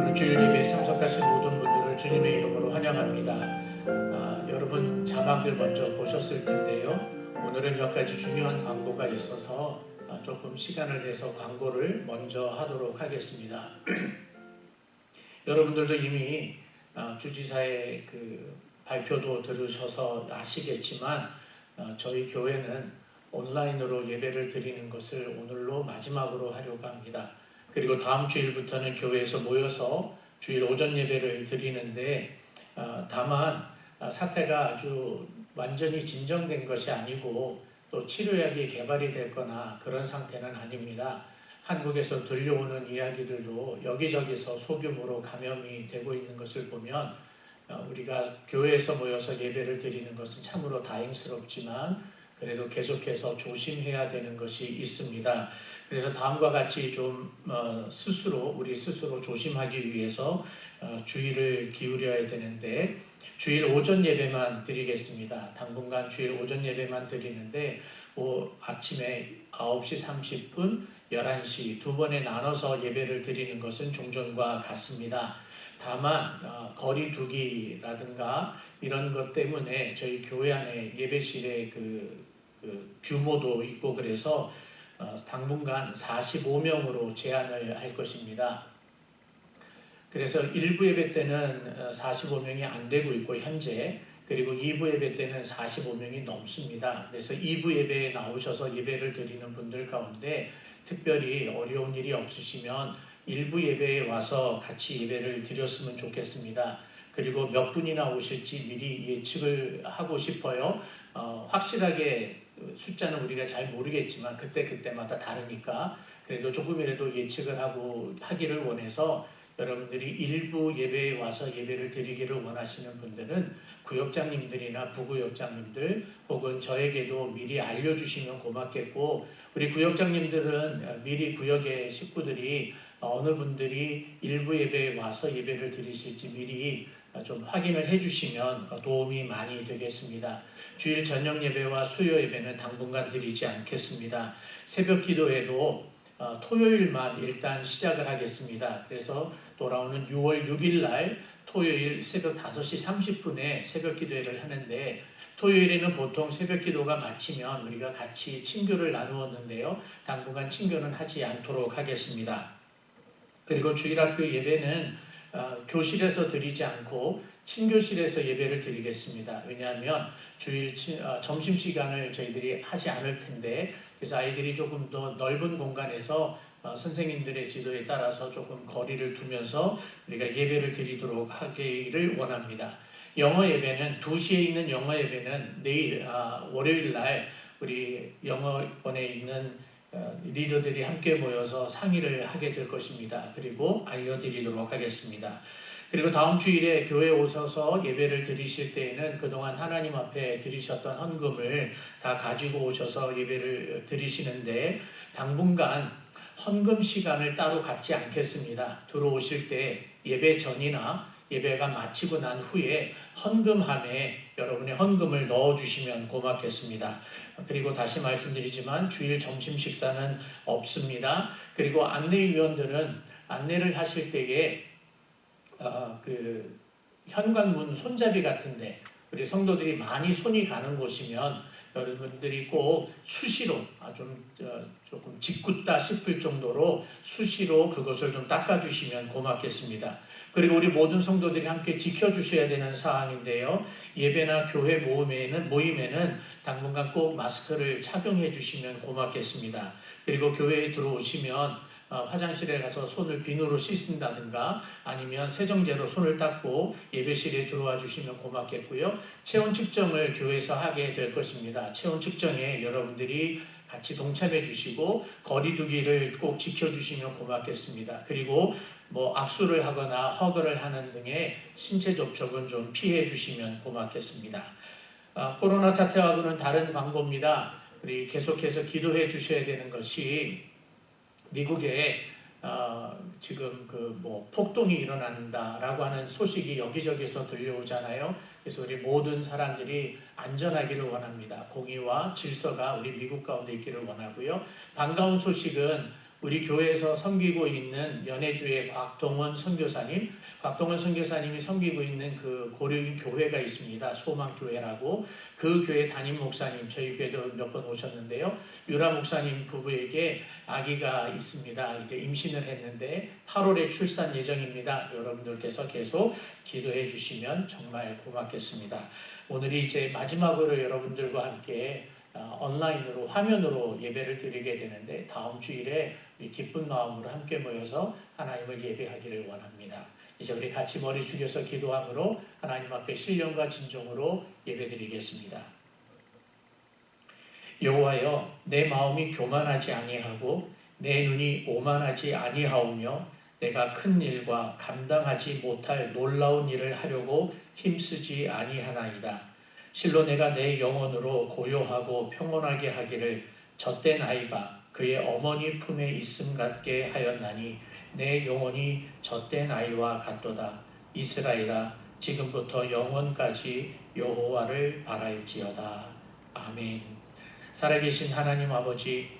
오늘 주일 예배에 참석하신 모든 분들을 주님의 이름으로 환영합니다. 여러분 자막을 먼저 보셨을 텐데요. 오늘은 몇 가지 중요한 광고가 있어서 조금 시간을 내서 광고를 먼저 하도록 하겠습니다. 여러분들도 이미 주지사의 그 발표도 들으셔서 아시겠지만 저희 교회는 온라인으로 예배를 드리는 것을 오늘로 마지막으로 하려고 합니다. 그리고 다음 주일부터는 교회에서 모여서 주일 오전 예배를 드리는데 다만 사태가 아주 완전히 진정된 것이 아니고 또 치료약이 개발이 됐거나 그런 상태는 아닙니다. 한국에서 들려오는 이야기들도 여기저기서 소규모로 감염이 되고 있는 것을 보면 우리가 교회에서 모여서 예배를 드리는 것은 참으로 다행스럽지만 그래도 계속해서 조심해야 되는 것이 있습니다. 그래서 다음과 같이 좀 우리 스스로 조심하기 위해서 주의를 기울여야 되는데 주일 오전 예배만 드리겠습니다. 당분간 주일 오전 예배만 드리는데 아침에 9시 30분, 11시 두 번에 나눠서 예배를 드리는 것은 종전과 같습니다. 다만 거리 두기라든가 이런 것 때문에 저희 교회 안에 예배실의 그 규모도 있고 그래서 당분간 45명으로 제한을 할 것입니다. 그래서 1부 예배 때는 45명이 안 되고 있고 현재 그리고 2부 예배 때는 45명이 넘습니다. 그래서 2부 예배에 나오셔서 예배를 드리는 분들 가운데 특별히 어려운 일이 없으시면 1부 예배에 와서 같이 예배를 드렸으면 좋겠습니다. 그리고 몇 분이나 오실지 미리 예측을 하고 싶어요. 확실하게 숫자는 우리가 잘 모르겠지만 그때마다 다르니까 그래도 조금이라도 예측을 하기를 원해서 여러분들이 일부 예배에 와서 예배를 드리기를 원하시는 분들은 구역장님들이나 부구역장님들 혹은 저에게도 미리 알려주시면 고맙겠고 우리 구역장님들은 미리 구역의 식구들이 어느 분들이 일부 예배에 와서 예배를 드리실지 미리 좀 확인을 해주시면 도움이 많이 되겠습니다. 주일 저녁 예배와 수요 예배는 당분간 드리지 않겠습니다. 새벽 기도에도 토요일만 일단 시작을 하겠습니다. 그래서 돌아오는 6월 6일 날 토요일 새벽 5시 30분에 새벽 기도회를 하는데 토요일에는 보통 새벽 기도가 마치면 우리가 같이 친교를 나누었는데요. 당분간 친교는 하지 않도록 하겠습니다. 그리고 주일학교 예배는 교실에서 드리지 않고 친교실에서 예배를 드리겠습니다. 왜냐하면 주일 점심시간을 저희들이 하지 않을 텐데 그래서 아이들이 조금 더 넓은 공간에서 선생님들의 지도에 따라서 조금 거리를 두면서 우리가 예배를 드리도록 하기를 원합니다. 영어 예배는 2시에 있는 영어 예배는 내일 월요일 날 우리 영어권에 있는 리더들이 함께 모여서 상의를 하게 될 것입니다. 그리고 알려드리도록 하겠습니다. 그리고 다음 주일에 교회에 오셔서 예배를 드리실 때에는 그동안 하나님 앞에 드리셨던 헌금을 다 가지고 오셔서 예배를 드리시는데 당분간 헌금 시간을 따로 갖지 않겠습니다. 들어오실 때 예배 전이나 예배가 마치고 난 후에 헌금함에 여러분의 헌금을 넣어주시면 고맙겠습니다. 그리고 다시 말씀드리지만 주일 점심 식사는 없습니다. 그리고 안내위원들은 안내를 하실 때에 그 현관문 손잡이 같은데 우리 성도들이 많이 손이 가는 곳이면 여러분들이 꼭 수시로 조금 짓궂다 싶을 정도로 수시로 그것을 좀 닦아주시면 고맙겠습니다. 그리고 우리 모든 성도들이 함께 지켜주셔야 되는 사항인데요. 예배나 교회 모임에는 당분간 꼭 마스크를 착용해 주시면 고맙겠습니다. 그리고 교회에 들어오시면 화장실에 가서 손을 비누로 씻는다든가 아니면 세정제로 손을 닦고 예배실에 들어와 주시면 고맙겠고요. 체온 측정을 교회에서 하게 될 것입니다. 체온 측정에 여러분들이 같이 동참해 주시고 거리 두기를 꼭 지켜 주시면 고맙겠습니다. 그리고 악수를 하거나 허그를 하는 등의 신체 접촉은 좀 피해 주시면 고맙겠습니다. 코로나 사태하고는 다른 광고입니다. 우리 계속해서 기도해 주셔야 되는 것이 미국에 지금 폭동이 일어난다라고 하는 소식이 여기저기서 들려오잖아요. 그래서 우리 모든 사람들이 안전하기를 원합니다. 공의와 질서가 우리 미국 가운데 있기를 원하고요. 반가운 소식은 우리 교회에서 섬기고 있는 연해주의 곽동원 선교사님이 섬기고 있는 그 고려인 교회가 있습니다. 소망교회라고. 그 교회 담임 목사님, 저희 교회도 몇 번 오셨는데요. 유라 목사님 부부에게 아기가 있습니다. 이제 임신을 했는데 8월에 출산 예정입니다. 여러분들께서 계속 기도해 주시면 정말 고맙겠습니다. 오늘이 이제 마지막으로 여러분들과 함께 온라인으로 화면으로 예배를 드리게 되는데 다음 주일에 우리 기쁜 마음으로 함께 모여서 하나님을 예배하기를 원합니다. 이제 우리 같이 머리 숙여서 기도함으로 하나님 앞에 신령과 진정으로 예배드리겠습니다. 여호와여, 내 마음이 교만하지 아니하고 내 눈이 오만하지 아니하오며 내가 큰 일과 감당하지 못할 놀라운 일을 하려고 힘쓰지 아니하나이다. 실로 내가 내 영혼으로 고요하고 평온하게 하기를 젖된 아이가 그의 어머니 품에 있음 같게 하였나니 내 영혼이 젖된 아이와 같도다. 이스라엘아, 지금부터 영원까지 여호와를 바랄지어다. 아멘. 살아계신 하나님 아버지,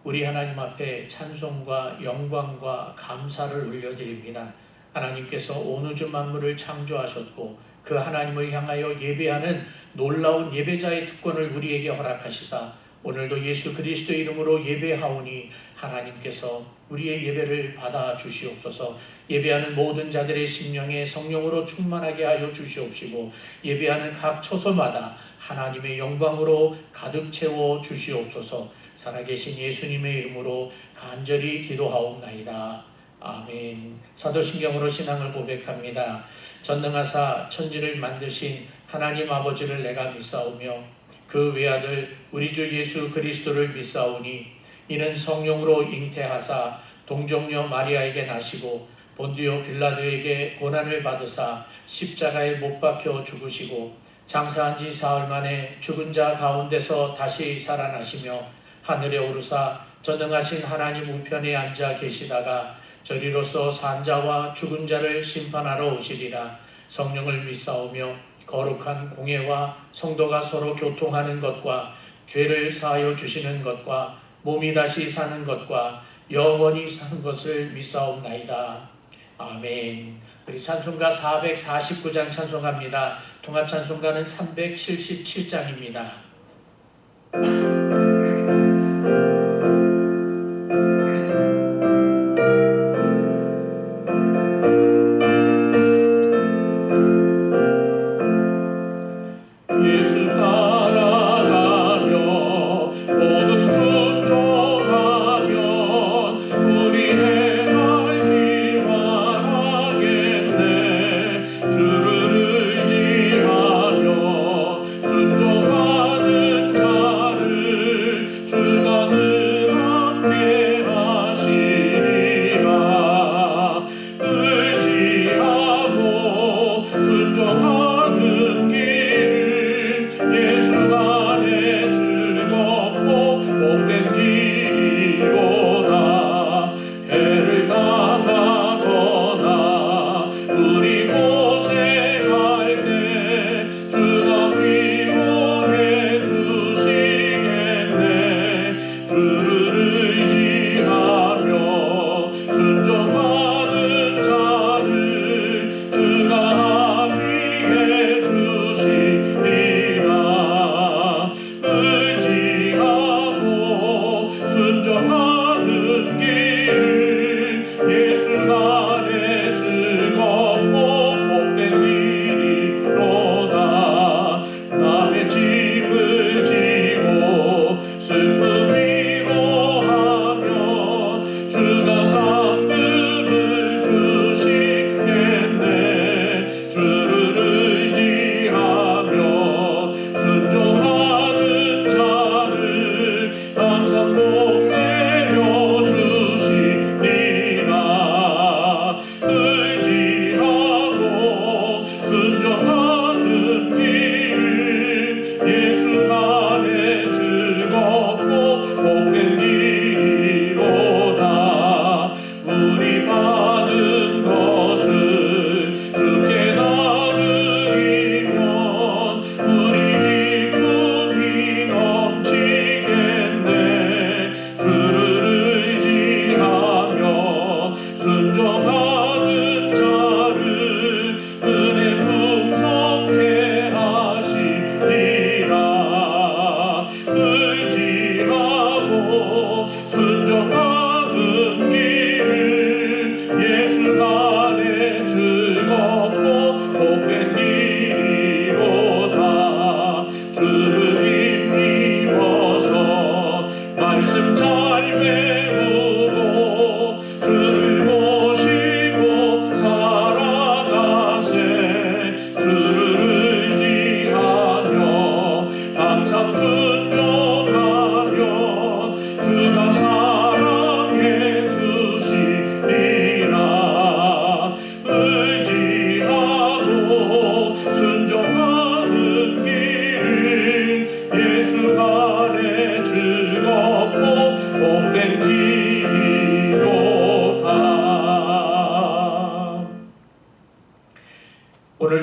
우리 하나님 앞에 찬송과 영광과 감사를 올려드립니다. 하나님께서 온 우주 만물을 창조하셨고 그 하나님을 향하여 예배하는 놀라운 예배자의 특권을 우리에게 허락하시사 오늘도 예수 그리스도의 이름으로 예배하오니 하나님께서 우리의 예배를 받아 주시옵소서. 예배하는 모든 자들의 심령에 성령으로 충만하게 하여 주시옵시고 예배하는 각 처소마다 하나님의 영광으로 가득 채워 주시옵소서. 살아계신 예수님의 이름으로 간절히 기도하옵나이다. 아멘. 사도신경으로 신앙을 고백합니다. 전능하사 천지를 만드신 하나님 아버지를 내가 믿사오며 그 외아들 우리 주 예수 그리스도를 믿사오니 이는 성령으로 잉태하사 동정녀 마리아에게 나시고 본디오 빌라도에게 고난을 받으사 십자가에 못 박혀 죽으시고 장사한 지 사흘 만에 죽은 자 가운데서 다시 살아나시며 하늘에 오르사 전능하신 하나님 우편에 앉아 계시다가 저리로서 산 자와 죽은 자를 심판하러 오시리라. 성령을 믿사오며 거룩한 공예와 성도가 서로 교통하는 것과 죄를 사하여 주시는 것과 몸이 다시 사는 것과 영원히 사는 것을 믿사옵나이다. 아멘. 우리 찬송가 449장 찬송합니다. 통합 찬송가는 377장입니다. 주를 의지하며 순종하는 자를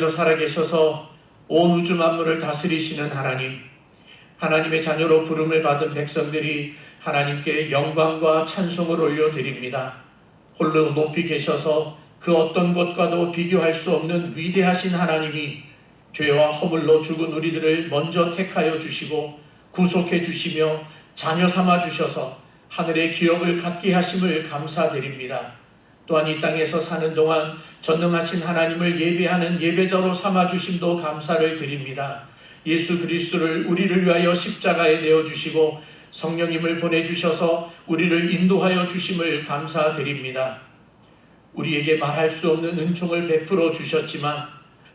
오늘도 살아계셔서 온 우주 만물을 다스리시는 하나님, 하나님의 자녀로 부름을 받은 백성들이 하나님께 영광과 찬송을 올려드립니다. 홀로 높이 계셔서 그 어떤 것과도 비교할 수 없는 위대하신 하나님이 죄와 허물로 죽은 우리들을 먼저 택하여 주시고 구속해 주시며 자녀 삼아 주셔서 하늘의 기업을 갖게 하심을 감사드립니다. 또한 이 땅에서 사는 동안 전능하신 하나님을 예배하는 예배자로 삼아 주심도 감사를 드립니다. 예수 그리스도를 우리를 위하여 십자가에 내어주시고 성령님을 보내주셔서 우리를 인도하여 주심을 감사드립니다. 우리에게 말할 수 없는 은총을 베풀어 주셨지만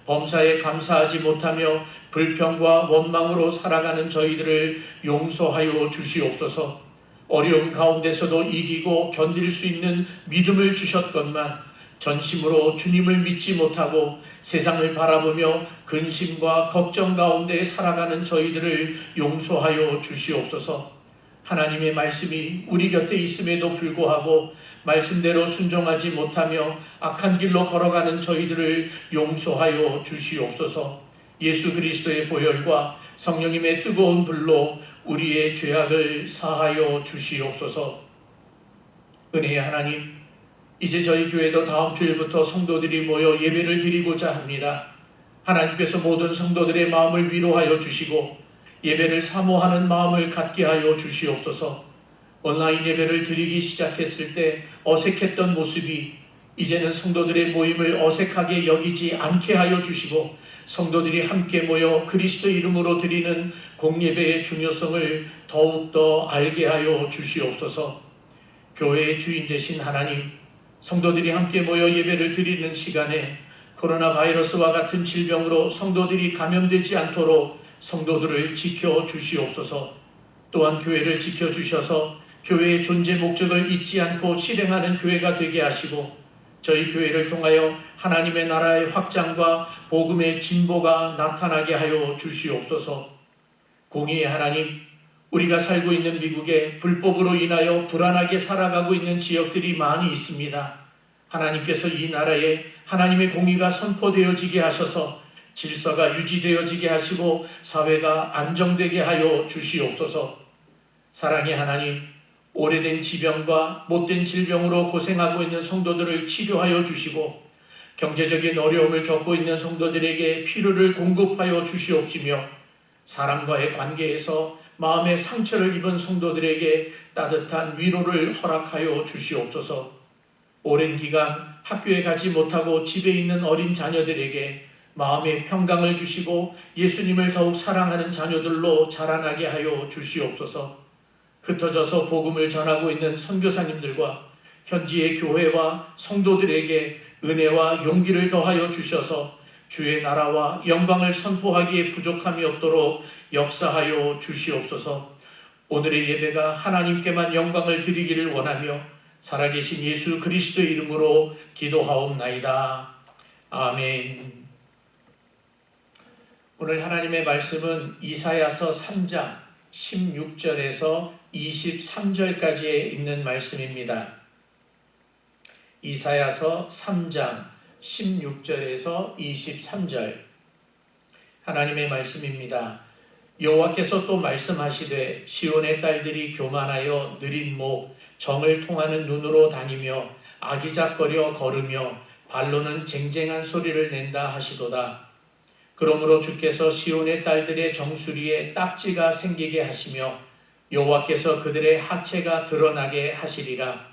범사에 감사하지 못하며 불평과 원망으로 살아가는 저희들을 용서하여 주시옵소서. 어려움 가운데서도 이기고 견딜 수 있는 믿음을 주셨건만 전심으로 주님을 믿지 못하고 세상을 바라보며 근심과 걱정 가운데 살아가는 저희들을 용서하여 주시옵소서. 하나님의 말씀이 우리 곁에 있음에도 불구하고 말씀대로 순종하지 못하며 악한 길로 걸어가는 저희들을 용서하여 주시옵소서. 예수 그리스도의 보혈과 성령님의 뜨거운 불로 우리의 죄악을 사하여 주시옵소서. 은혜의 하나님, 이제 저희 교회도 다음 주일부터 성도들이 모여 예배를 드리고자 합니다. 하나님께서 모든 성도들의 마음을 위로하여 주시고 예배를 사모하는 마음을 갖게 하여 주시옵소서. 온라인 예배를 드리기 시작했을 때 어색했던 모습이 이제는 성도들의 모임을 어색하게 여기지 않게 하여 주시고 성도들이 함께 모여 그리스도 이름으로 드리는 공예배의 중요성을 더욱더 알게 하여 주시옵소서. 교회의 주인 되신 하나님, 성도들이 함께 모여 예배를 드리는 시간에 코로나 바이러스와 같은 질병으로 성도들이 감염되지 않도록 성도들을 지켜 주시옵소서. 또한 교회를 지켜 주셔서 교회의 존재 목적을 잊지 않고 실행하는 교회가 되게 하시고 저희 교회를 통하여 하나님의 나라의 확장과 복음의 진보가 나타나게 하여 주시옵소서. 공의의 하나님, 우리가 살고 있는 미국에 불법으로 인하여 불안하게 살아가고 있는 지역들이 많이 있습니다. 하나님께서 이 나라에 하나님의 공의가 선포되어지게 하셔서 질서가 유지되어지게 하시고 사회가 안정되게 하여 주시옵소서. 사랑의 하나님, 오래된 지병과 못된 질병으로 고생하고 있는 성도들을 치료하여 주시고 경제적인 어려움을 겪고 있는 성도들에게 필요를 공급하여 주시옵시며 사람과의 관계에서 마음의 상처를 입은 성도들에게 따뜻한 위로를 허락하여 주시옵소서. 오랜 기간 학교에 가지 못하고 집에 있는 어린 자녀들에게 마음의 평강을 주시고 예수님을 더욱 사랑하는 자녀들로 자라나게 하여 주시옵소서. 흩어져서 복음을 전하고 있는 선교사님들과 현지의 교회와 성도들에게 은혜와 용기를 더하여 주셔서 주의 나라와 영광을 선포하기에 부족함이 없도록 역사하여 주시옵소서. 오늘의 예배가 하나님께만 영광을 드리기를 원하며 살아계신 예수 그리스도의 이름으로 기도하옵나이다. 아멘. 오늘 하나님의 말씀은 이사야서 3장 16절에서 23절까지에 있는 말씀입니다. 이사야서 3장 16절에서 23절 하나님의 말씀입니다. 여호와께서 또 말씀하시되 시온의 딸들이 교만하여 느린 목 정을 통하는 눈으로 다니며 아기작거려 걸으며 발로는 쟁쟁한 소리를 낸다 하시도다. 그러므로 주께서 시온의 딸들의 정수리에 딱지가 생기게 하시며 여호와께서 그들의 하체가 드러나게 하시리라.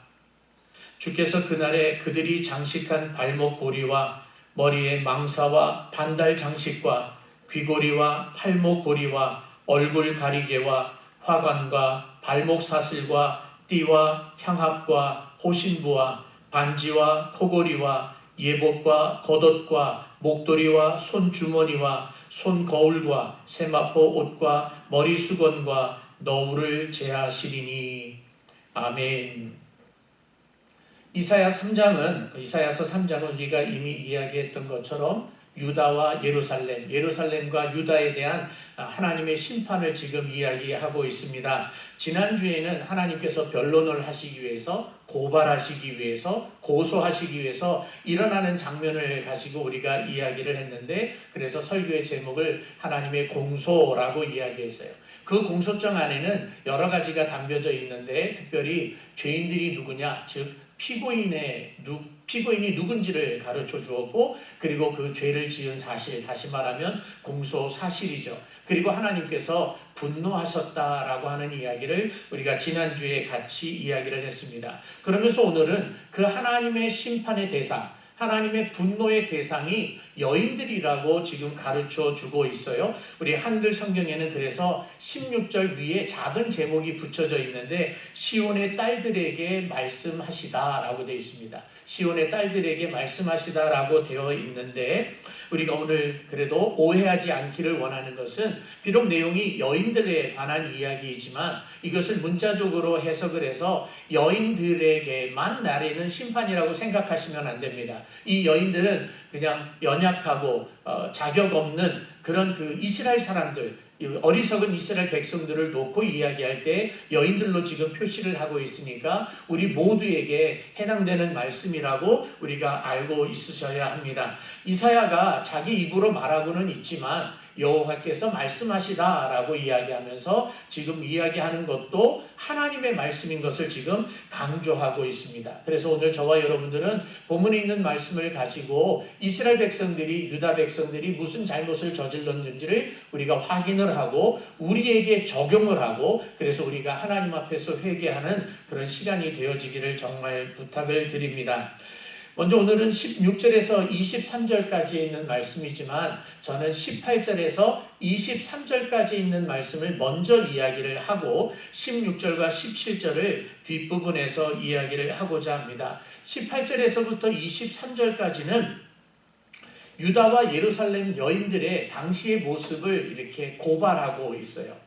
주께서 그날에 그들이 장식한 발목 고리와 머리에 망사와 반달 장식과 귀고리와 팔목 고리와 얼굴 가리개와 화관과 발목 사슬과 띠와 향합과 호신부와 반지와 코고리와 예복과 겉옷과 목도리와 손주머니와 손거울과 세마포 옷과 머리수건과 너울을 제하시리니. 아멘. 이사야서 3장은 우리가 이미 이야기했던 것처럼 유다와 예루살렘, 예루살렘과 유다에 대한 하나님의 심판을 지금 이야기하고 있습니다. 지난주에는 하나님께서 변론을 하시기 위해서, 고발하시기 위해서, 고소하시기 위해서 일어나는 장면을 가지고 우리가 이야기를 했는데, 그래서 설교의 제목을 하나님의 공소라고 이야기했어요. 그 공소장 안에는 여러 가지가 담겨져 있는데, 특별히 죄인들이 누구냐, 즉 피고인이 누군지를 가르쳐 주었고, 그리고 그 죄를 지은 사실, 다시 말하면 공소 사실이죠. 그리고 하나님께서 분노하셨다라고 하는 이야기를 우리가 지난주에 같이 이야기를 했습니다. 그러면서 오늘은 그 하나님의 심판의 대상, 하나님의 분노의 대상이 여인들이라고 지금 가르쳐 주고 있어요. 우리 한글 성경에는 그래서 16절 위에 작은 제목이 붙여져 있는데, 시온의 딸들에게 말씀하시다라고 되어 있습니다. 시온의 딸들에게 말씀하시다라고 되어 있는데, 우리가 오늘 그래도 오해하지 않기를 원하는 것은, 비록 내용이 여인들에 관한 이야기이지만 이것을 문자적으로 해석을 해서 여인들에게만 나리는 심판이라고 생각하시면 안 됩니다. 이 여인들은 그냥 연약하고 자격 없는 그런 그 이스라엘 사람들, 어리석은 이스라엘 백성들을 놓고 이야기할 때 여인들로 지금 표시를 하고 있으니까 우리 모두에게 해당되는 말씀이라고 우리가 알고 있으셔야 합니다. 이사야가 자기 입으로 말하고는 있지만 여호와께서 말씀하시다라고 이야기하면서 지금 이야기하는 것도 하나님의 말씀인 것을 지금 강조하고 있습니다. 그래서 오늘 저와 여러분들은 본문에 있는 말씀을 가지고 이스라엘 백성들이, 유다 백성들이 무슨 잘못을 저질렀는지를 우리가 확인을 하고 우리에게 적용을 하고, 그래서 우리가 하나님 앞에서 회개하는 그런 시간이 되어지기를 정말 부탁을 드립니다. 먼저 오늘은 16절에서 23절까지 있는 말씀이지만 저는 18절에서 23절까지 있는 말씀을 먼저 이야기를 하고 16절과 17절을 뒷부분에서 이야기를 하고자 합니다. 18절에서부터 23절까지는 유다와 예루살렘 여인들의 당시의 모습을 이렇게 고발하고 있어요.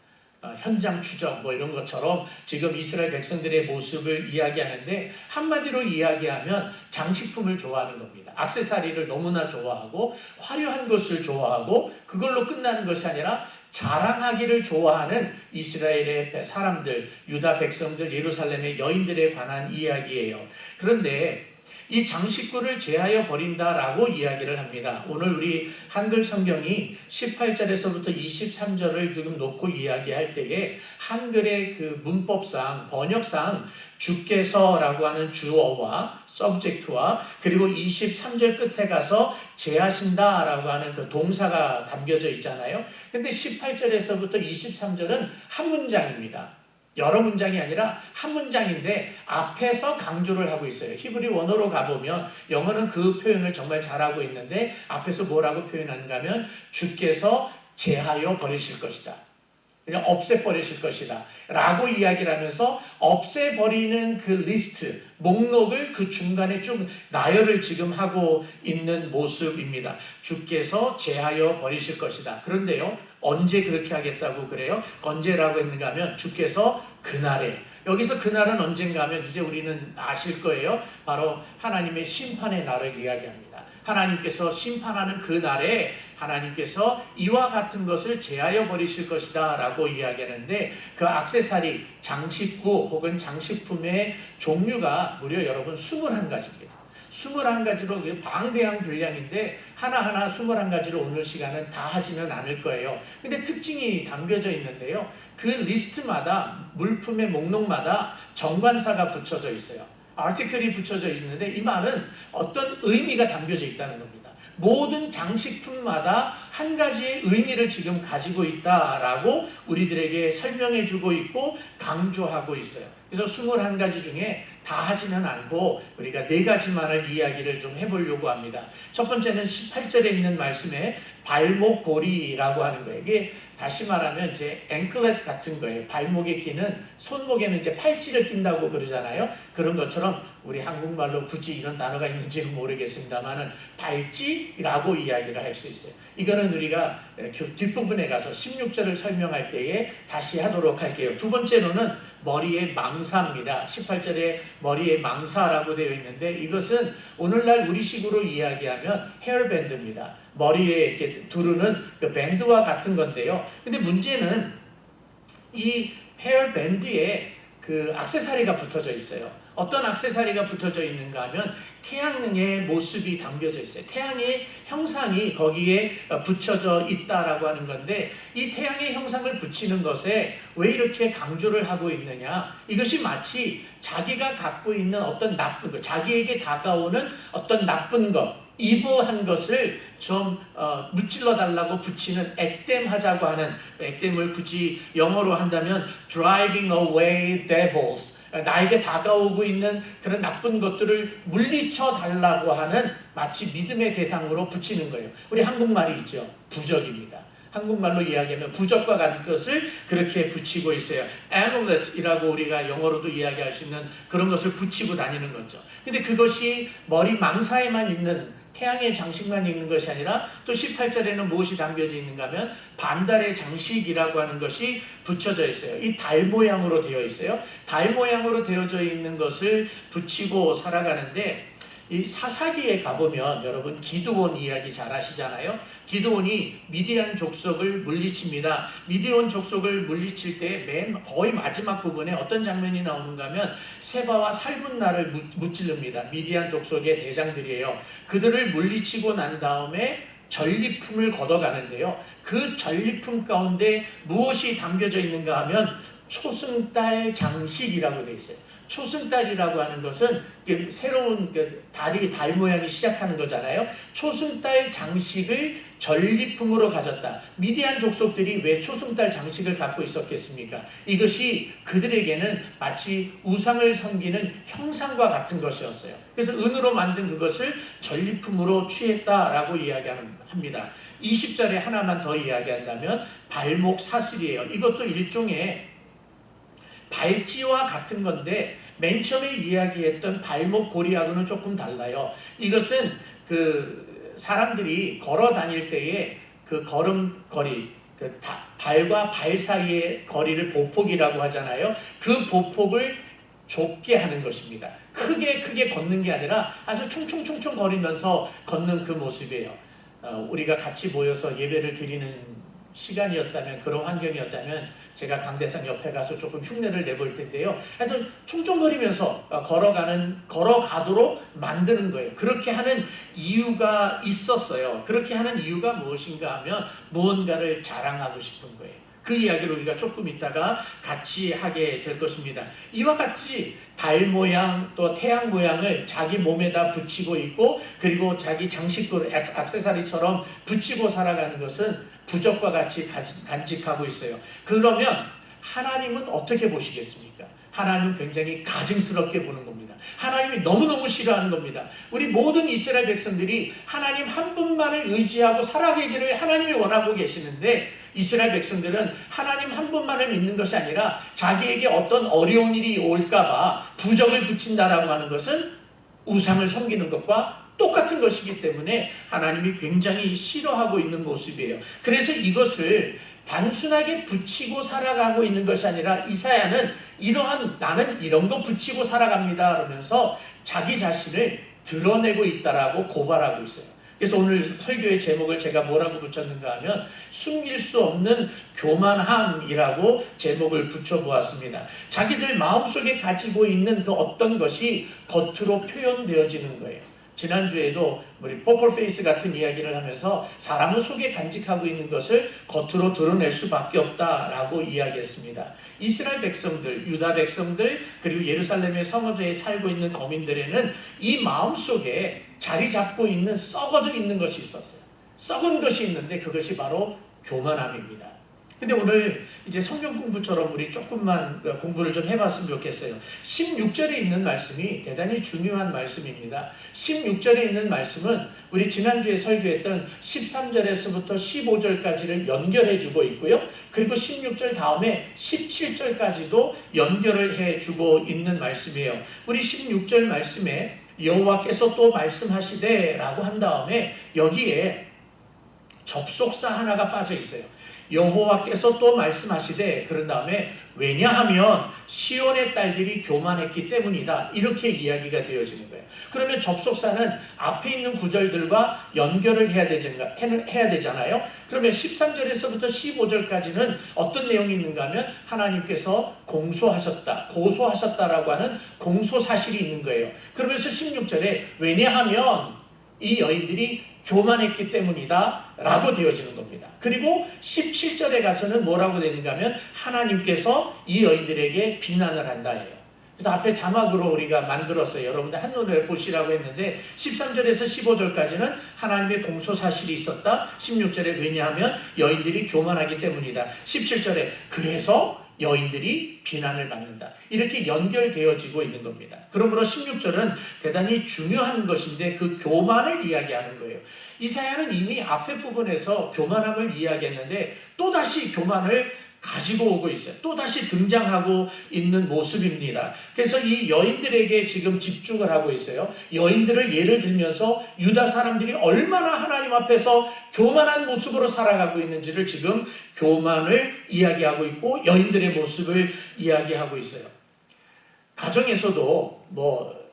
현장 추적 이런 것처럼 지금 이스라엘 백성들의 모습을 이야기하는데, 한마디로 이야기하면 장식품을 좋아하는 겁니다. 액세서리를 너무나 좋아하고 화려한 것을 좋아하고, 그걸로 끝나는 것이 아니라 자랑하기를 좋아하는 이스라엘의 사람들, 유다 백성들, 예루살렘의 여인들에 관한 이야기예요. 그런데 이 장식구를 제하여 버린다라고 이야기를 합니다. 오늘 우리 한글 성경이 18절에서부터 23절을 지금 놓고 이야기할 때에 한글의 그 문법상, 번역상 주께서라고 하는 주어와 subject와 그리고 23절 끝에 가서 제하신다라고 하는 그 동사가 담겨져 있잖아요. 근데 18절에서부터 23절은 한 문장입니다. 여러 문장이 아니라 한 문장인데 앞에서 강조를 하고 있어요. 히브리 원어로 가보면 영어는 그 표현을 정말 잘하고 있는데 앞에서 뭐라고 표현하는가 하면 주께서 제하여 버리실 것이다. 그냥 없애버리실 것이다 라고 이야기를 하면서 없애버리는 그 리스트, 목록을 그 중간에 쭉 나열을 지금 하고 있는 모습입니다. 주께서 제하여 버리실 것이다. 그런데요, 언제 그렇게 하겠다고 그래요? 언제라고 했는가 하면 주께서 그날에, 여기서 그날은 언젠가 하면 이제 우리는 아실 거예요. 바로 하나님의 심판의 날을 이야기합니다. 하나님께서 심판하는 그 날에 하나님께서 이와 같은 것을 제하여 버리실 것이다 라고 이야기하는데, 그 액세서리, 장식구 혹은 장식품의 종류가 무려 여러분 21가지입니다. 21가지로 방대한 분량인데 하나하나 21가지로 오늘 시간은 다 하지는 않을 거예요. 근데 특징이 담겨져 있는데요, 그 리스트마다, 물품의 목록마다 정관사가 붙여져 있어요. 아티클이 붙여져 있는데 이 말은 어떤 의미가 담겨져 있다는 겁니다. 모든 장식품마다 한 가지의 의미를 지금 가지고 있다라고 우리들에게 설명해 주고 있고 강조하고 있어요. 그래서 21가지 중에 다 하지는 않고 우리가 4가지만을 이야기를 좀 해보려고 합니다. 첫 번째는 18절에 있는 말씀에 발목고리라고 하는 거예요. 이게 다시 말하면 이제 앵클렛 같은 거예요. 발목에 끼는, 손목에는 이제 팔찌를 낀다고 그러잖아요. 그런 것처럼 우리 한국말로 굳이 이런 단어가 있는지는 모르겠습니다만은 발찌라고 이야기를 할 수 있어요. 이거는 우리가 뒷부분에 가서 16절을 설명할 때에 다시 하도록 할게요. 두 번째로는 머리의 망사입니다. 18절에 머리에 망사라고 되어 있는데 이것은 오늘날 우리식으로 이야기하면 헤어밴드입니다. 머리에 이렇게 두르는 그 밴드와 같은 건데요. 근데 문제는 이 헤어밴드에 그 액세서리가 붙어져 있어요. 어떤 액세서리가 붙어져 있는가 하면 태양의 모습이 담겨져 있어요. 태양의 형상이 거기에 붙여져 있다라고 하는 건데 이 태양의 형상을 붙이는 것에 왜 이렇게 강조를 하고 있느냐? 이것이 마치 자기가 갖고 있는 어떤 나쁜 것, 자기에게 다가오는 어떤 나쁜 것, 이브한 것을 좀 무찔러 달라고 붙이는 액땜하자고 하는, 액땜을 굳이 영어로 한다면 driving away devils, 나에게 다가오고 있는 그런 나쁜 것들을 물리쳐 달라고 하는 마치 믿음의 대상으로 붙이는 거예요. 우리 한국말이 있죠. 부적입니다. 한국말로 이야기하면 부적과 같은 것을 그렇게 붙이고 있어요. amulet이라고 우리가 영어로도 이야기할 수 있는 그런 것을 붙이고 다니는 거죠. 근데 그것이 머리 망사에만 있는 태양의 장식만 있는 것이 아니라 또 18절에는 무엇이 담겨져 있는가 하면 반달의 장식이라고 하는 것이 붙여져 있어요. 이 달 모양으로 되어 있어요. 달 모양으로 되어져 있는 것을 붙이고 살아가는데 이 사사기에 가보면 여러분 기드온 이야기 잘 아시잖아요. 기드온이 미디안 족속을 물리칩니다. 미디안 족속을 물리칠 때 맨 거의 마지막 부분에 어떤 장면이 나오는가 하면 세바와 살문나를 무찌릅니다. 미디안 족속의 대장들이에요. 그들을 물리치고 난 다음에 전리품을 걷어가는데요. 그 전리품 가운데 무엇이 담겨져 있는가 하면 초승달 장식이라고 되어 있어요. 초승달이라고 하는 것은 새로운 달 모양이 시작하는 거잖아요. 초승달 장식을 전리품으로 가졌다. 미디안 족속들이 왜 초승달 장식을 갖고 있었겠습니까? 이것이 그들에게는 마치 우상을 섬기는 형상과 같은 것이었어요. 그래서 은으로 만든 그것을 전리품으로 취했다라고 이야기합니다. 20절에 하나만 더 이야기한다면 발목 사슬이에요. 이것도 일종의 발찌와 같은 건데 맨 처음에 이야기했던 발목 고리하고는 조금 달라요. 이것은 그 사람들이 걸어 다닐 때에 그 걸음걸이, 발과 발 사이의 거리를 보폭이라고 하잖아요. 그 보폭을 좁게 하는 것입니다. 크게 걷는 게 아니라 아주 총총총총 거리면서 걷는 그 모습이에요. 우리가 같이 모여서 예배를 드리는 시간이었다면, 그런 환경이었다면 제가 강대상 옆에 가서 조금 흉내를 내볼 텐데요. 하여튼 총총거리면서 걸어가도록 만드는 거예요. 그렇게 하는 이유가 있었어요. 그렇게 하는 이유가 무엇인가 하면 무언가를 자랑하고 싶은 거예요. 그 이야기를 우리가 조금 있다가 같이 하게 될 것입니다. 이와 같이 달 모양 또 태양 모양을 자기 몸에다 붙이고 있고, 그리고 자기 장식으로 액세서리처럼 붙이고 살아가는 것은 부적과 같이 간직하고 있어요. 그러면 하나님은 어떻게 보시겠습니까? 하나님은 굉장히 가증스럽게 보는 겁니다. 하나님이 너무너무 싫어하는 겁니다. 우리 모든 이스라엘 백성들이 하나님 한 분만을 의지하고 살아가기를 하나님이 원하고 계시는데, 이스라엘 백성들은 하나님 한 분만을 믿는 것이 아니라 자기에게 어떤 어려운 일이 올까봐 부적을 붙인다라고 하는 것은 우상을 섬기는 것과 똑같은 것이기 때문에 하나님이 굉장히 싫어하고 있는 모습이에요. 그래서 이것을 단순하게 붙이고 살아가고 있는 것이 아니라 이사야는 나는 이런 거 붙이고 살아갑니다 그러면서 자기 자신을 드러내고 있다라고 고발하고 있어요. 그래서 오늘 설교의 제목을 제가 뭐라고 붙였는가 하면 숨길 수 없는 교만함이라고 제목을 붙여보았습니다. 자기들 마음속에 가지고 있는 그 어떤 것이 겉으로 표현되어지는 거예요. 지난주에도 우리 포컬페이스 같은 이야기를 하면서 사람은 속에 간직하고 있는 것을 겉으로 드러낼 수밖에 없다라고 이야기했습니다. 이스라엘 백성들, 유다 백성들, 그리고 예루살렘의 성읍에 살고 있는 거민들에는 이 마음속에 자리 잡고 있는 썩어져 있는 것이 있었어요. 썩은 것이 있는데 그것이 바로 교만함입니다. 근데 오늘 이제 성경 공부처럼 우리 조금만 공부를 좀 해봤으면 좋겠어요. 16절에 있는 말씀이 대단히 중요한 말씀입니다. 16절에 있는 말씀은 우리 지난주에 설교했던 13절에서부터 15절까지를 연결해주고 있고요. 그리고 16절 다음에 17절까지도 연결을 해주고 있는 말씀이에요. 우리 16절 말씀에 여호와께서 또 말씀하시되 라고 한 다음에 여기에 접속사 하나가 빠져 있어요. 여호와께서 또 말씀하시되 그런 다음에 왜냐하면 시온의 딸들이 교만했기 때문이다. 이렇게 이야기가 되어지는 거예요. 그러면 접속사는 앞에 있는 구절들과 연결을 해야 되잖아요. 그러면 13절에서부터 15절까지는 어떤 내용이 있는가 하면 하나님께서 고소하셨다라고 하는 공소사실이 있는 거예요. 그러면서 16절에 왜냐하면 이 여인들이 교만했기 때문이다 라고 되어지는 겁니다. 그리고 17절에 가서는 뭐라고 되는가 하면 하나님께서 이 여인들에게 비난을 한다예요. 그래서 앞에 자막으로 우리가 만들었어요. 여러분들 한눈에 보시라고 했는데 13절에서 15절까지는 하나님의 공소사실이 있었다. 16절에 왜냐하면 여인들이 교만하기 때문이다. 17절에 그래서 여인들이 비난을 받는다. 이렇게 연결되어지고 있는 겁니다. 그러므로 16절은 대단히 중요한 것인데 그 교만을 이야기하는 거예요. 이사야는 이미 앞에 부분에서 교만함을 이야기했는데 또다시 교만을 가지고 오고 있어요. 또다시 등장하고 있는 모습입니다. 그래서 이 여인들에게 지금 집중을 하고 있어요. 여인들을 예를 들면서 유다 사람들이 얼마나 하나님 앞에서 교만한 모습으로 살아가고 있는지를 지금 교만을 이야기하고 있고 여인들의 모습을 이야기하고 있어요. 가정에서도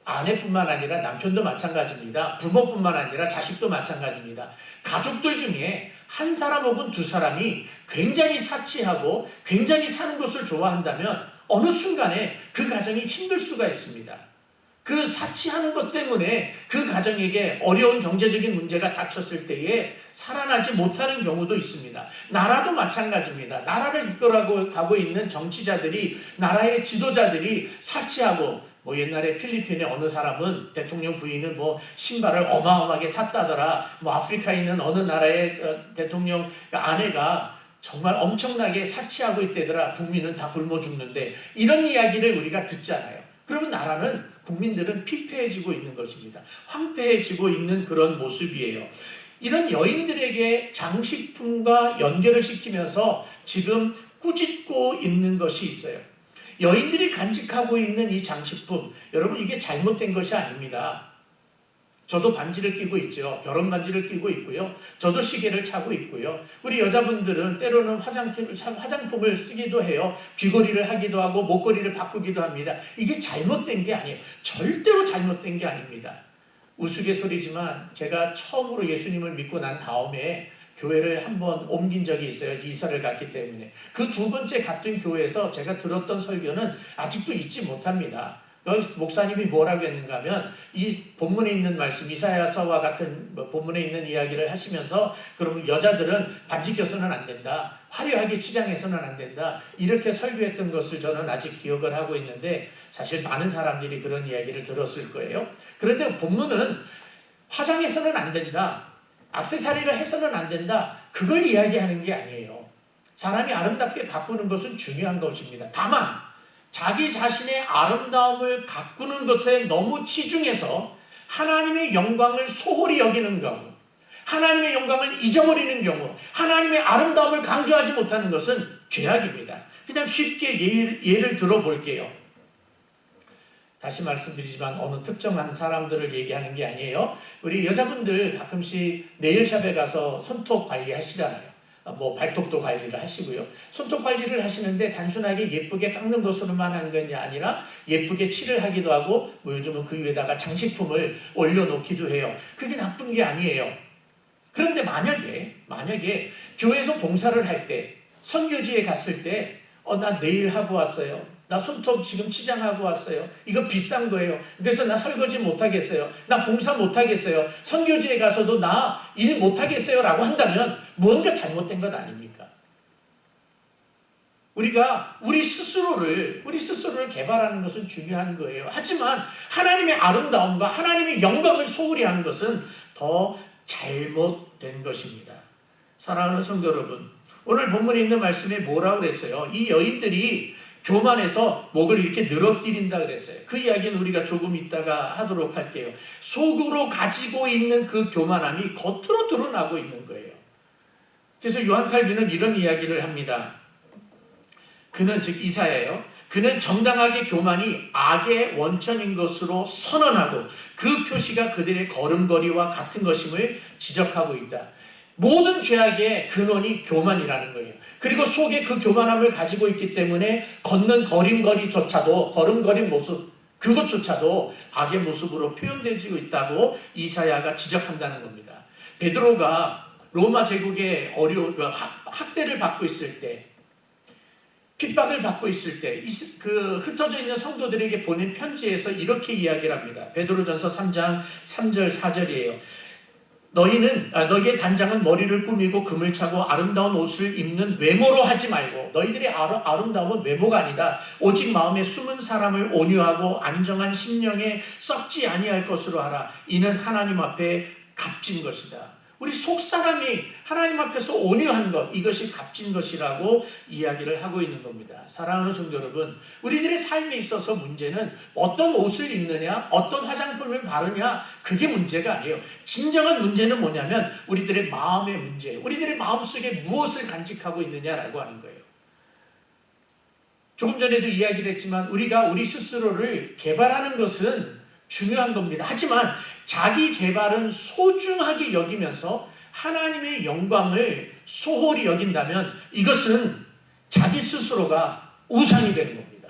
아내뿐만 아니라 남편도 마찬가지입니다. 부모뿐만 아니라 자식도 마찬가지입니다. 가족들 중에 한 사람 혹은 두 사람이 굉장히 사치하고 굉장히 사는 것을 좋아한다면 어느 순간에 그 가정이 힘들 수가 있습니다. 그 사치하는 것 때문에 그 가정에게 어려운 경제적인 문제가 닥쳤을 때에 살아나지 못하는 경우도 있습니다. 나라도 마찬가지입니다. 나라를 이끌어가고 있는 정치자들이, 나라의 지도자들이 사치하고 옛날에 필리핀의 어느 사람은 대통령 부인은 신발을 어마어마하게 샀다더라. 아프리카에 있는 어느 나라의 대통령 아내가 정말 엄청나게 사치하고 있대더라. 국민은 다 굶어 죽는데 이런 이야기를 우리가 듣잖아요. 그러면 나라는 국민들은 피폐해지고 있는 것입니다. 황폐해지고 있는 그런 모습이에요. 이런 여인들에게 장식품과 연결을 시키면서 지금 꾸짖고 있는 것이 있어요. 여인들이 간직하고 있는 이 장식품, 여러분 이게 잘못된 것이 아닙니다. 저도 반지를 끼고 있죠. 결혼 반지를 끼고 있고요. 저도 시계를 차고 있고요. 우리 여자분들은 때로는 화장품을 쓰기도 해요. 귀걸이를 하기도 하고 목걸이를 바꾸기도 합니다. 이게 잘못된 게 아니에요. 절대로 잘못된 게 아닙니다. 우스갯소리지만 제가 처음으로 예수님을 믿고 난 다음에 교회를 한번 옮긴 적이 있어요. 이사를 갔기 때문에. 그 두 번째 갔던 교회에서 제가 들었던 설교는 아직도 잊지 못합니다. 목사님이 뭐라고 했는가 하면 이 본문에 있는 말씀 이사야서와 같은 본문에 있는 이야기를 하시면서 그러면 여자들은 반지 껴서는 안 된다. 화려하게 치장해서는 안 된다. 이렇게 설교했던 것을 저는 아직 기억을 하고 있는데 사실 많은 사람들이 그런 이야기를 들었을 거예요. 그런데 본문은 화장해서는 안 된다. 액세서리를 해서는 안 된다. 그걸 이야기하는 게 아니에요. 사람이 아름답게 가꾸는 것은 중요한 것입니다. 다만 자기 자신의 아름다움을 가꾸는 것에 너무 치중해서 하나님의 영광을 소홀히 여기는 경우, 하나님의 영광을 잊어버리는 경우, 하나님의 아름다움을 강조하지 못하는 것은 죄악입니다. 그냥 쉽게 예를 들어볼게요. 다시 말씀드리지만 어느 특정한 사람들을 얘기하는 게 아니에요. 우리 여자분들 가끔씩 네일샵에 가서 손톱 관리하시잖아요. 발톱도 관리를 하시고요. 손톱 관리를 하시는데 단순하게 예쁘게 깎는 것으로만 하는 것이 아니라 예쁘게 칠을 하기도 하고 요즘은 그 위에다가 장식품을 올려놓기도 해요. 그게 나쁜 게 아니에요. 그런데 만약에 교회에서 봉사를 할 때 선교지에 갔을 때 나 네일 하고 왔어요. 나 손톱 지금 치장하고 왔어요. 이거 비싼 거예요. 그래서 나 설거지 못하겠어요. 나 봉사 못하겠어요. 선교지에 가서도 나 일 못하겠어요 라고 한다면 뭔가 잘못된 것 아닙니까? 우리가 우리 스스로를 개발하는 것은 중요한 거예요. 하지만 하나님의 아름다움과 하나님의 영광을 소홀히 하는 것은 더 잘못된 것입니다. 사랑하는 성도 여러분, 오늘 본문에 있는 말씀에 뭐라고 그랬어요? 이 여인들이 교만해서 목을 이렇게 늘어뜨린다 그랬어요. 그 이야기는 우리가 조금 이따가 하도록 할게요. 속으로 가지고 있는 그 교만함이 겉으로 드러나고 있는 거예요. 그래서 요한 칼빈은 이런 이야기를 합니다. 그는 즉 이사야예요. 그는 정당하게 교만이 악의 원천인 것으로 선언하고 그 표시가 그들의 걸음걸이와 같은 것임을 지적하고 있다. 모든 죄악의 근원이 교만이라는 거예요. 그리고 속에 그 교만함을 가지고 있기 때문에 걷는 걸음걸이 모습, 그것조차도 악의 모습으로 표현되고 있다고 이사야가 지적한다는 겁니다. 베드로가 로마 제국의 학대를 받고 있을 때, 핍박을 받고 있을 때, 그 흩어져 있는 성도들에게 보낸 편지에서 이렇게 이야기를 합니다. 베드로전서 3장 3절 4절이에요. 너희의 단장은 머리를 꾸미고 금을 차고 아름다운 옷을 입는 외모로 하지 말고, 너희들의 아름다움은 외모가 아니다. 오직 마음에 숨은 사람을 온유하고 안정한 심령에 썩지 아니할 것으로 하라. 이는 하나님 앞에 값진 것이다. 우리 속사람이 하나님 앞에서 온유한 것, 이것이 값진 것이라고 이야기를 하고 있는 겁니다. 사랑하는 성도 여러분, 우리들의 삶에 있어서 문제는 어떤 옷을 입느냐, 어떤 화장품을 바르냐, 그게 문제가 아니에요. 진정한 문제는 뭐냐면 우리들의 마음의 문제, 우리들의 마음속에 무엇을 간직하고 있느냐라고 하는 거예요. 조금 전에도 이야기를 했지만 우리가 우리 스스로를 개발하는 것은 중요한 겁니다. 하지만 자기 개발은 소중하게 여기면서 하나님의 영광을 소홀히 여긴다면 이것은 자기 스스로가 우상이 되는 겁니다.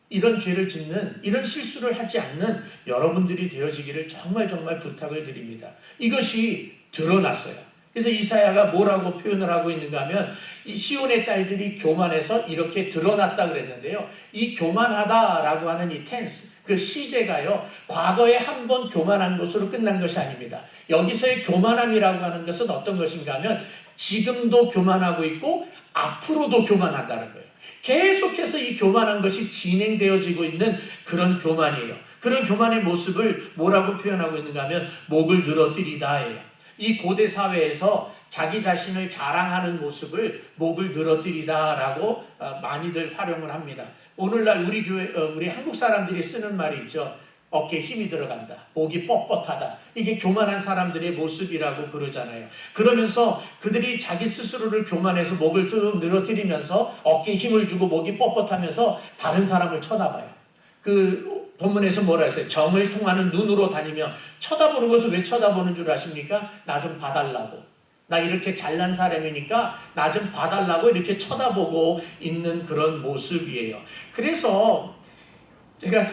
이런 죄를 짓는, 이런 실수를 하지 않는 여러분들이 되어지기를 정말 부탁을 드립니다. 이것이 드러났어요. 그래서 이사야가 뭐라고 표현을 하고 있는가 하면 이 시온의 딸들이 교만해서 이렇게 드러났다 그랬는데요. 이 교만하다라고 하는 이 텐스, 그 시제가요, 과거에 한 번 교만한 것으로 끝난 것이 아닙니다. 여기서의 교만함이라고 하는 것은 어떤 것인가 하면 지금도 교만하고 있고 앞으로도 교만한다는 거예요. 계속해서 이 교만한 것이 진행되어지고 있는 그런 교만이에요. 그런 교만의 모습을 뭐라고 표현하고 있는가 하면 목을 늘어뜨리다예요. 이 고대 사회에서 자기 자신을 자랑하는 모습을 목을 늘어뜨리다라고 많이들 활용을 합니다. 오늘날 우리 한국 사람들이 쓰는 말이 있죠. 어깨에 힘이 들어간다. 목이 뻣뻣하다. 이게 교만한 사람들의 모습이라고 그러잖아요. 그러면서 그들이 자기 스스로를 교만해서 목을 쭉 늘어뜨리면서 어깨에 힘을 주고 목이 뻣뻣하면서 다른 사람을 쳐다봐요. 본문에서 뭐라 했어요? 정을 통하는 눈으로 다니며 쳐다보는 것을 왜 쳐다보는 줄 아십니까? 나 좀 봐달라고. 나 이렇게 잘난 사람이니까 나 좀 봐달라고 이렇게 쳐다보고 있는 그런 모습이에요. 그래서 제가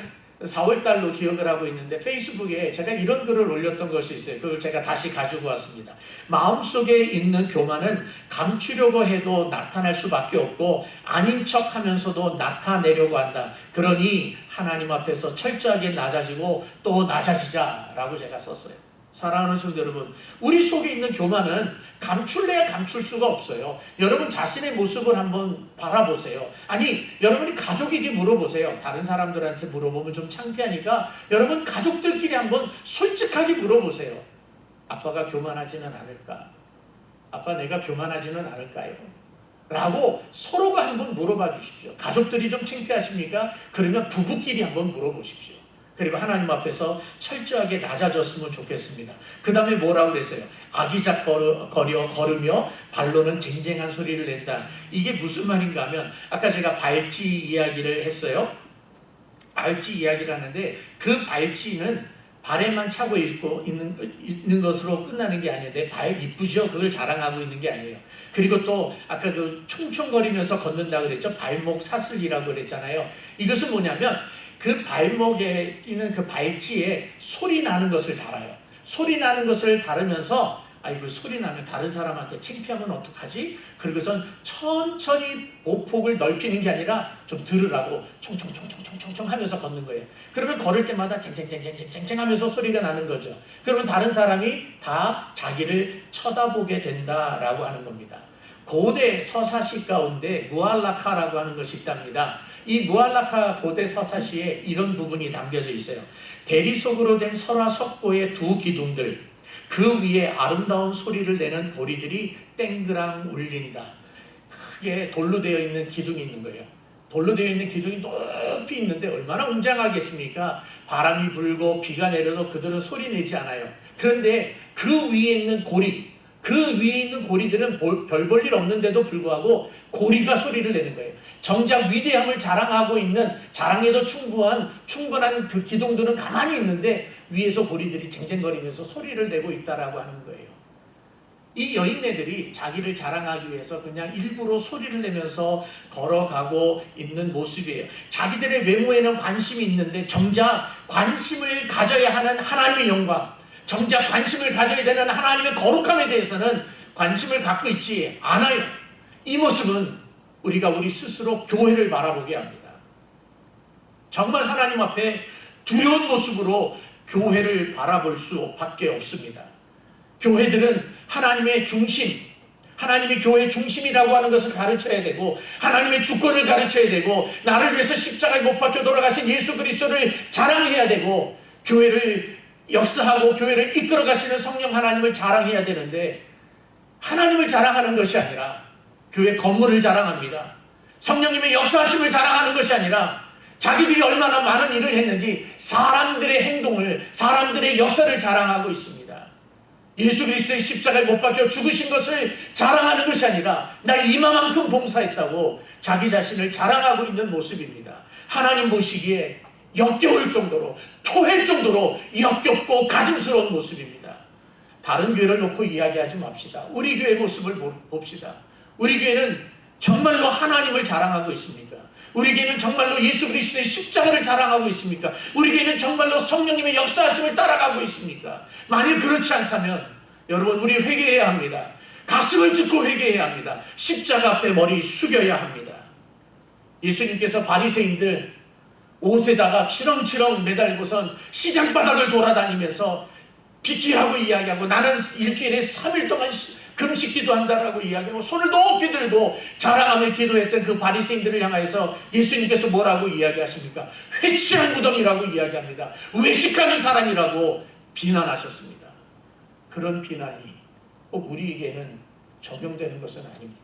4월달로 기억을 하고 있는데 페이스북에 제가 이런 글을 올렸던 것이 있어요. 그걸 제가 다시 가지고 왔습니다. 마음속에 있는 교만은 감추려고 해도 나타날 수밖에 없고 아닌 척하면서도 나타내려고 한다. 그러니 하나님 앞에서 철저하게 낮아지고 또 낮아지자라고 제가 썼어요. 사랑하는 성도 여러분, 우리 속에 있는 교만은 감출래야 감출 수가 없어요. 여러분 자신의 모습을 한번 바라보세요. 아니, 여러분이 가족에게 물어보세요. 다른 사람들한테 물어보면 좀 창피하니까 여러분 가족들끼리 한번 솔직하게 물어보세요. 아빠가 교만하지는 않을까? 아빠, 내가 교만하지는 않을까요? 라고 서로가 한번 물어봐 주십시오. 가족들이 좀 창피하십니까? 그러면 부부끼리 한번 물어보십시오. 그리고 하나님 앞에서 철저하게 낮아졌으면 좋겠습니다. 그 다음에 뭐라고 그랬어요? 아기작 걸으며 발로는 쟁쟁한 소리를 낸다. 이게 무슨 말인가 하면 아까 제가 발찌 이야기를 했어요. 발찌 이야기를 하는데 그 발찌는 발에만 차고 있는 것으로 끝나는 게 아니에요. 내 발 이쁘죠? 그걸 자랑하고 있는 게 아니에요. 그리고 또 아까 총총거리면서 걷는다고 그랬죠? 발목 사슬이라고 그랬잖아요. 이것은 뭐냐면 그 발목에 끼는 그 발찌에 소리 나는 것을 달아요. 소리 나는 것을 다루면서 아이고, 소리 나면 다른 사람한테 창피하면 어떡하지? 그리고선 천천히 보폭을 넓히는 게 아니라 좀 들으라고 총총총총총총 하면서 걷는 거예요. 그러면 걸을 때마다 쟁쟁쟁쟁쟁쟁 하면서 소리가 나는 거죠. 그러면 다른 사람이 다 자기를 쳐다보게 된다라고 하는 겁니다. 고대 서사시 가운데 무알라카라고 하는 것이 있답니다. 이 무알라카 고대 서사시에 이런 부분이 담겨져 있어요. 대리석으로 된 설화 석고의 두 기둥들, 그 위에 아름다운 소리를 내는 고리들이 땡그랑 울린다. 크게 돌로 되어 있는 기둥이 있는 거예요. 돌로 되어 있는 기둥이 높이 있는데 얼마나 웅장하겠습니까? 바람이 불고 비가 내려도 그들은 소리 내지 않아요. 그런데 그 위에 있는 고리, 그 위에 있는 고리들은 별 볼 일 없는데도 불구하고 고리가 소리를 내는 거예요. 정작 위대함을 자랑하고 있는, 자랑에도 충분한 그 기둥들은 가만히 있는데 위에서 고리들이 쟁쟁거리면서 소리를 내고 있다라고 하는 거예요. 이 여인네들이 자기를 자랑하기 위해서 그냥 일부러 소리를 내면서 걸어가고 있는 모습이에요. 자기들의 외모에는 관심이 있는데 정작 관심을 가져야 하는 하나님의 영광, 정작 관심을 가져야 되는 하나님의 거룩함에 대해서는 관심을 갖고 있지 않아요. 이 모습은 우리가 우리 스스로 교회를 바라보게 합니다. 정말 하나님 앞에 두려운 모습으로 교회를 바라볼 수밖에 없습니다. 교회들은 하나님의 중심, 하나님의 교회의 중심이라고 하는 것을 가르쳐야 되고, 하나님의 주권을 가르쳐야 되고, 나를 위해서 십자가에 못 박혀 돌아가신 예수 그리스도를 자랑해야 되고, 교회를 역사하고 교회를 이끌어 가시는 성령 하나님을 자랑해야 되는데, 하나님을 자랑하는 것이 아니라 교회 건물을 자랑합니다. 성령님의 역사하심을 자랑하는 것이 아니라 자기들이 얼마나 많은 일을 했는지 사람들의 행동을, 사람들의 역사를 자랑하고 있습니다. 예수 그리스도의 십자가에 못 박혀 죽으신 것을 자랑하는 것이 아니라 나 이만큼 봉사했다고 자기 자신을 자랑하고 있는 모습입니다. 하나님 보시기에 역겨울 정도로, 토할 정도로 역겹고 가증스러운 모습입니다. 다른 교회를 놓고 이야기하지 맙시다. 우리 교회의 모습을 봅시다. 우리 교회는 정말로 하나님을 자랑하고 있습니까? 우리 교회는 정말로 예수 그리스도의 십자가를 자랑하고 있습니까? 우리 교회는 정말로 성령님의 역사하심을 따라가고 있습니까? 만일 그렇지 않다면 여러분, 우리 회개해야 합니다. 가슴을 찢고 회개해야 합니다. 십자가 앞에 머리 숙여야 합니다. 예수님께서 바리새인들 옷에다가 치렁치렁 매달고선 시장 바닥을 돌아다니면서 비키라고 이야기하고, 나는 일주일에 3일 동안 금식 기도한다라고 이야기하고 손을 높이 들고 자랑하며 기도했던 그 바리새인들을 향해서 예수님께서 뭐라고 이야기하십니까? 회치한 무덤이라고 이야기합니다. 외식하는 사람이라고 비난하셨습니다. 그런 비난이 꼭 우리에게는 적용되는 것은 아닙니다.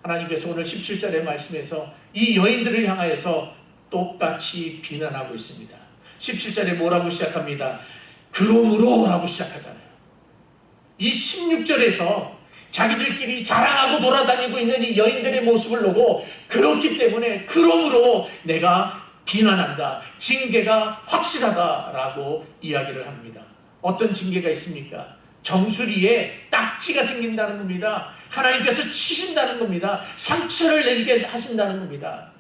하나님께서 오늘 17절의 말씀에서 이 여인들을 향하여서 똑같이 비난하고 있습니다. 17절에 뭐라고 시작합니다? 그러므로 라고 시작하잖아요. 이 16절에서 자기들끼리 자랑하고 돌아다니고 있는 이 여인들의 모습을 보고, 그렇기 때문에 그러므로 내가 비난한다, 징계가 확실하다라고 이야기를 합니다. 어떤 징계가 있습니까? 정수리에 딱지가 생긴다는 겁니다. 하나님께서 치신다는 겁니다. 상처를 내게 하신다는 겁니다.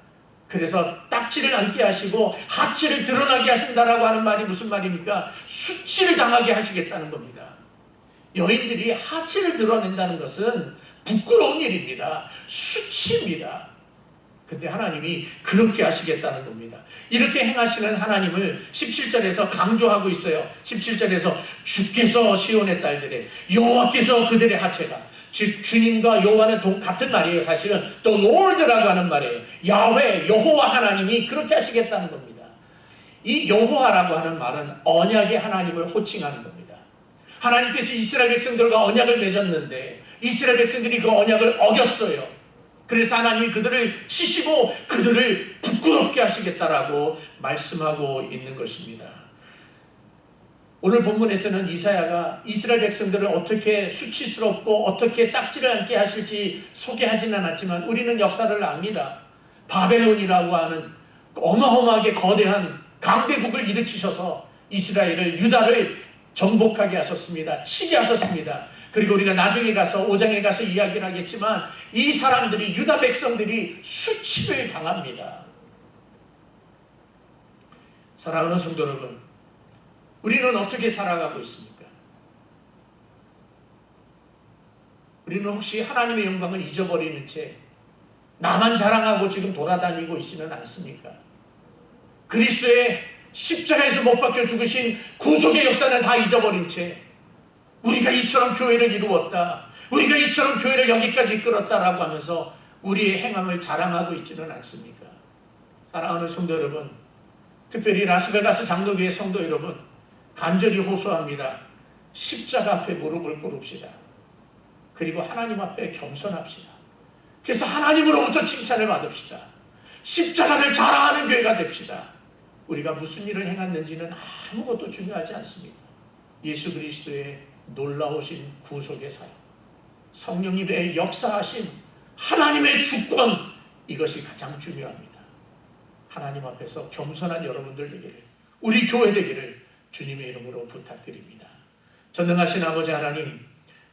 그래서 딱지를 앉게 하시고 하체를 드러나게 하신다라고 하는 말이 무슨 말입니까? 수치를 당하게 하시겠다는 겁니다. 여인들이 하체를 드러낸다는 것은 부끄러운 일입니다. 수치입니다. 근데 하나님이 그렇게 하시겠다는 겁니다. 이렇게 행하시는 하나님을 17절에서 강조하고 있어요. 17절에서 주께서 시온의 딸들의, 여호와께서 그들의 하체가, 즉 주님과 여호와는 같은 말이에요. 사실은 또 Lord라고 하는 말이에요. 야훼, 여호와 하나님이 그렇게 하시겠다는 겁니다. 이 여호와라고 하는 말은 언약의 하나님을 호칭하는 겁니다. 하나님께서 이스라엘 백성들과 언약을 맺었는데 이스라엘 백성들이 그 언약을 어겼어요. 그래서 하나님이 그들을 치시고 그들을 부끄럽게 하시겠다라고 말씀하고 있는 것입니다. 오늘 본문에서는 이사야가 이스라엘 백성들을 어떻게 수치스럽고 어떻게 딱지를 앉게 하실지 소개하지는 않았지만 우리는 역사를 압니다. 바벨론이라고 하는 어마어마하게 거대한 강대국을 일으키셔서 이스라엘을, 유다를 정복하게 하셨습니다. 치게 하셨습니다. 그리고 우리가 나중에 가서 5장에 가서 이야기를 하겠지만 이 사람들이, 유다 백성들이 수치를 당합니다. 사랑하는 성도 여러분, 우리는 어떻게 살아가고 있습니까? 우리는 혹시 하나님의 영광을 잊어버리는 채 나만 자랑하고 지금 돌아다니고 있지는 않습니까? 그리스도의 십자가에서 못 박혀 죽으신 구속의 역사는 다 잊어버린 채 우리가 이처럼 교회를 이루었다, 우리가 이처럼 교회를 여기까지 이끌었다라고 하면서 우리의 행함을 자랑하고 있지는 않습니까? 사랑하는 성도 여러분, 특별히 라스베가스 장로교회 성도 여러분, 간절히 호소합니다. 십자가 앞에 무릎을 꿇읍시다. 그리고 하나님 앞에 겸손합시다. 그래서 하나님으로부터 칭찬을 받읍시다. 십자가를 자랑하는 교회가 됩시다. 우리가 무슨 일을 행했는지는 아무것도 중요하지 않습니다. 예수 그리스도의 놀라우신 구속의 사역, 성령님의 역사하신 하나님의 주권, 이것이 가장 중요합니다. 하나님 앞에서 겸손한 여러분들 되기를, 우리 교회 되기를 주님의 이름으로 부탁드립니다. 전능하신 아버지 하나님,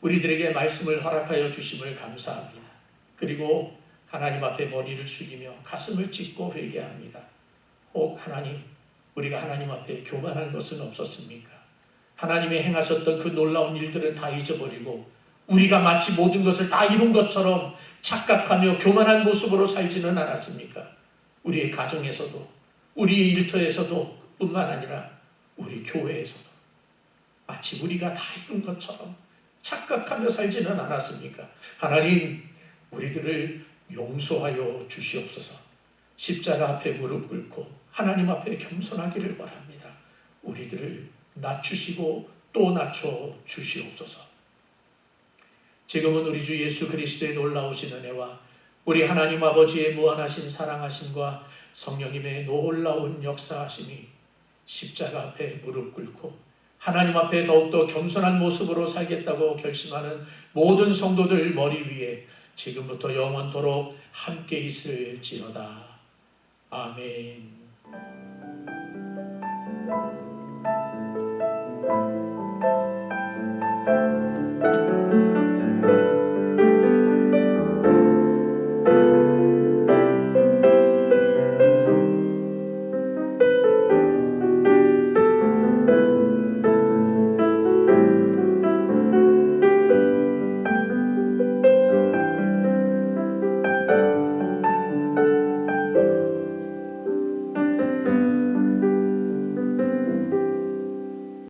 우리들에게 말씀을 허락하여 주심을 감사합니다. 그리고 하나님 앞에 머리를 숙이며 가슴을 찢고 회개합니다. 혹 하나님, 우리가 하나님 앞에 교만한 것은 없었습니까? 하나님이 행하셨던 그 놀라운 일들은 다 잊어버리고 우리가 마치 모든 것을 다 이룬 것처럼 착각하며 교만한 모습으로 살지는 않았습니까? 우리의 가정에서도, 우리의 일터에서도 뿐만 아니라 우리 교회에서도 마치 우리가 다 이룬 것처럼 착각하며 살지는 않았습니까? 하나님, 우리들을 용서하여 주시옵소서. 십자가 앞에 무릎 꿇고 하나님 앞에 겸손하기를 바랍니다. 우리들을 낮추시고 또 낮춰 주시옵소서. 지금은 우리 주 예수 그리스도의 놀라우신 은혜와 우리 하나님 아버지의 무한하신 사랑하심과 성령님의 놀라운 역사하심이 십자가 앞에 무릎 꿇고 하나님 앞에 더욱더 겸손한 모습으로 살겠다고 결심하는 모든 성도들 머리 위에 지금부터 영원토록 함께 있을지어다. 아멘.